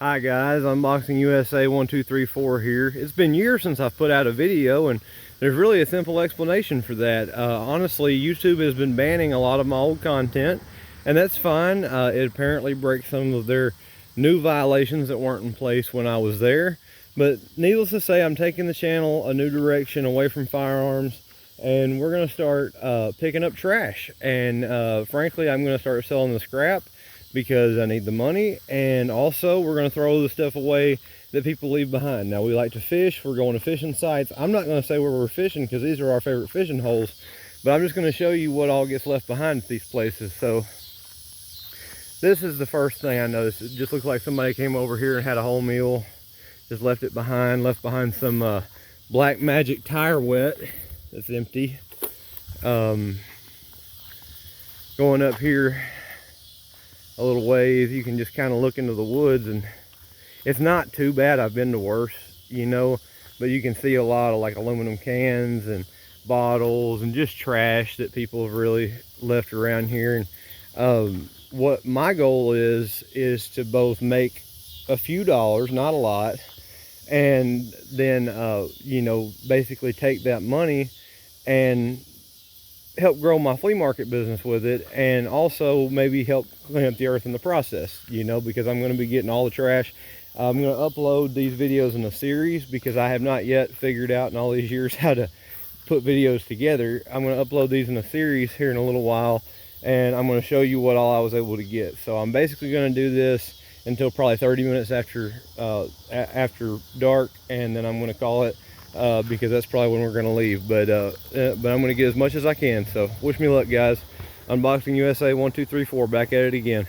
Hi guys, Unboxing USA 1234 here. It's been years since I've put out a video, and there's really a simple explanation for that. Honestly, YouTube has been banning a lot of my old content, and that's fine. It apparently breaks some of their new violations that weren't in place when I was there. But needless to say, I'm taking the channel a new direction away from firearms, and we're going to start picking up trash. And frankly, I'm going to start selling the scrap because I need the money, and also we're going to throw the stuff away that people leave behind. Now, we like to fish. We're going to fishing sites. I'm not going to say where we're fishing because these are our favorite fishing holes, but I'm just going to show you what all gets left behind at these places. So this is the first thing I noticed. It just looks like somebody came over here and had a whole meal, just left it behind, left behind some Black Magic tire wet that's empty. Going up here a little ways, you can just kind of look into the woods, and it's not too bad. I've been to worse, you know, but you can see a lot of like aluminum cans and bottles and just trash that people have really left around here. And what my goal is to both make a few dollars, not a lot, and then you know, basically take that money and help grow my flea market business with it, and also maybe help clean up the earth in the process, you know, because I'm going to be getting all the trash. I'm going to upload these videos in a series because I have not yet figured out in all these years how to put videos together. I'm going to upload these in a series here in a little while, and I'm going to show you what all I was able to get. So I'm basically going to do this until probably 30 minutes after dark, and then I'm going to call it because that's probably when we're going to leave. But I'm going to get as much as I can. So wish me luck, guys. Unboxing USA 1234, back at it again.